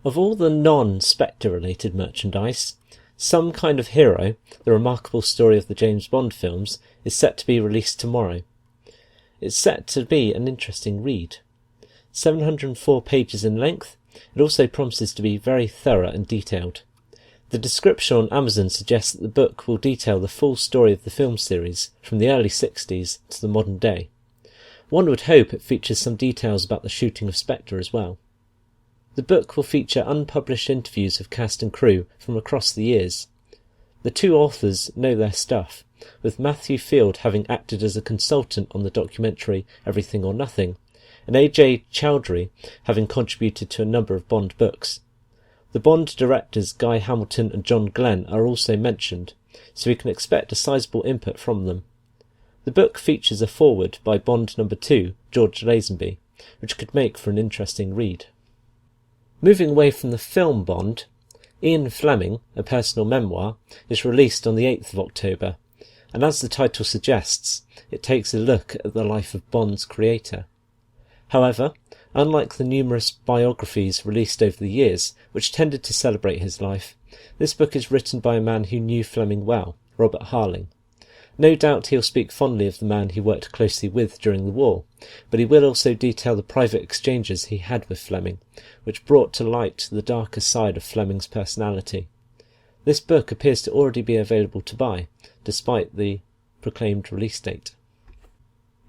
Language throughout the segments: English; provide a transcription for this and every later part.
Of all the non-Spectre-related merchandise, Some Kind of Hero, the remarkable story of the James Bond films, is set to be released tomorrow. It's set to be an interesting read. 704 pages in length, it also promises to be very thorough and detailed. The description on Amazon suggests that the book will detail the full story of the film series, from the early 60s to the modern day. One would hope it features some details about the shooting of Spectre as well. The book will feature unpublished interviews of cast and crew from across the years. The two authors know their stuff, with Matthew Field having acted as a consultant on the documentary Everything or Nothing, and A.J. Chowdhury having contributed to a number of Bond books. The Bond directors Guy Hamilton and John Glenn are also mentioned, so we can expect a sizable input from them. The book features a foreword by Bond No. 2, George Lazenby, which could make for an interesting read. Moving away from the film Bond, Ian Fleming, A Personal Memoir, is released on the 8th of October, and as the title suggests, it takes a look at the life of Bond's creator. However, unlike the numerous biographies released over the years, which tended to celebrate his life, this book is written by a man who knew Fleming well, Robert Harling. No doubt he'll speak fondly of the man he worked closely with during the war, but he will also detail the private exchanges he had with Fleming, which brought to light the darker side of Fleming's personality. This book appears to already be available to buy, despite the proclaimed release date.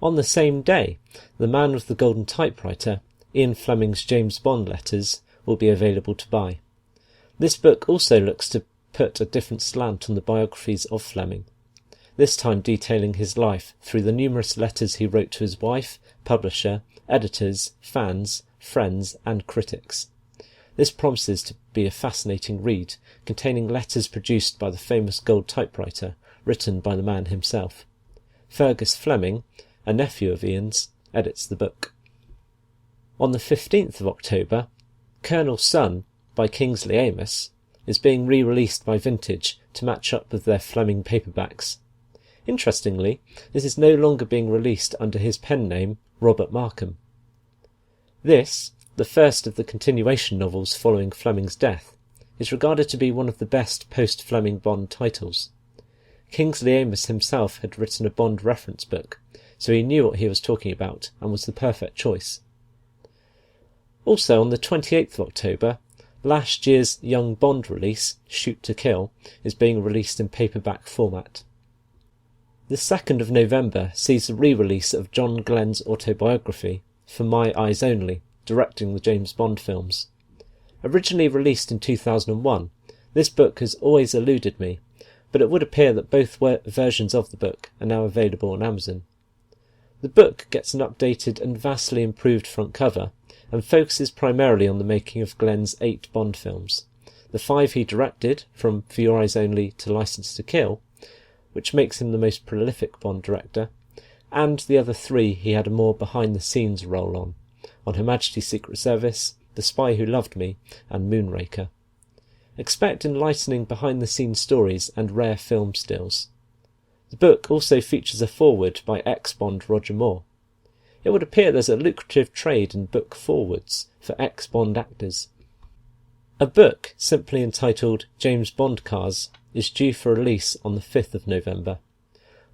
On the same day, The Man with the Golden Typewriter, Ian Fleming's James Bond letters, will be available to buy. This book also looks to put a different slant on the biographies of Fleming, this time detailing his life through the numerous letters he wrote to his wife, publisher, editors, fans, friends and critics. This promises to be a fascinating read, containing letters produced by the famous gold typewriter, written by the man himself. Fergus Fleming, a nephew of Ian's, edits the book. On the 15th of October, Colonel Sun, by Kingsley Amis, is being re-released by Vintage to match up with their Fleming paperbacks. Interestingly, this is no longer being released under his pen name, Robert Markham. This, the first of the continuation novels following Fleming's death, is regarded to be one of the best post-Fleming Bond titles. Kingsley Amis himself had written a Bond reference book, so he knew what he was talking about and was the perfect choice. Also on the 28th of October, last year's Young Bond release, Shoot to Kill, is being released in paperback format. The 2nd of November sees the re-release of John Glenn's autobiography, For My Eyes Only, directing the James Bond films. Originally released in 2001, this book has always eluded me, but it would appear that both versions of the book are now available on Amazon. The book gets an updated and vastly improved front cover, and focuses primarily on the making of Glenn's 8 Bond films, the 5 he directed, from For Your Eyes Only to Licence to Kill, which makes him the most prolific Bond director, and the other 3 he had a more behind-the-scenes role on Her Majesty's Secret Service, The Spy Who Loved Me, and Moonraker. Expect enlightening behind-the-scenes stories and rare film stills. The book also features a foreword by ex-Bond Roger Moore. It would appear there's a lucrative trade in book forewords for ex-Bond actors. A book simply entitled James Bond Cars is due for release on the 5th of November.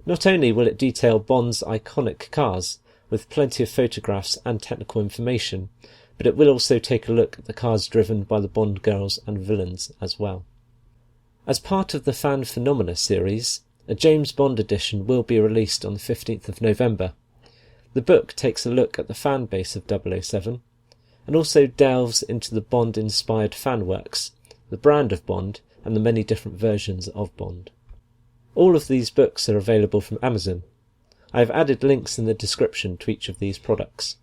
Not only will it detail Bond's iconic cars, with plenty of photographs and technical information, but it will also take a look at the cars driven by the Bond girls and villains as well. As part of the Fan Phenomena series, a James Bond edition will be released on the 15th of November. The book takes a look at the fan base of 007, and also delves into the Bond-inspired fan works, the brand of Bond, and the many different versions of Bond. All of these books are available from Amazon. I have added links in the description to each of these products.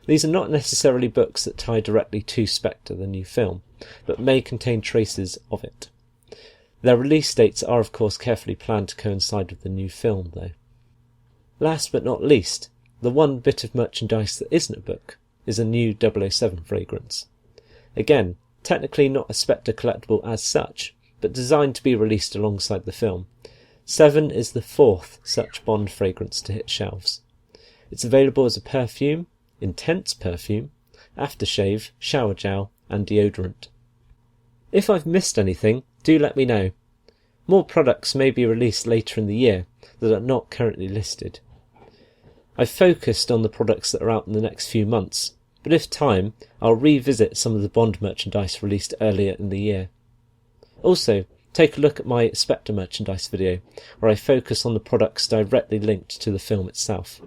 These are not necessarily books that tie directly to Spectre, the new film, but may contain traces of it. Their release dates are of course carefully planned to coincide with the new film, though. Last but not least, the one bit of merchandise that isn't a book is a new 007 fragrance. Again, technically not a Spectre collectible as such, but designed to be released alongside the film. 7 is the 4th such Bond fragrance to hit shelves. It's available as a perfume, intense perfume, aftershave, shower gel, and deodorant. If I've missed anything, do let me know. More products may be released later in the year that are not currently listed. I've focused on the products that are out in the next few months, but if time, I'll revisit some of the Bond merchandise released earlier in the year. Also, take a look at my Spectre merchandise video, where I focus on the products directly linked to the film itself.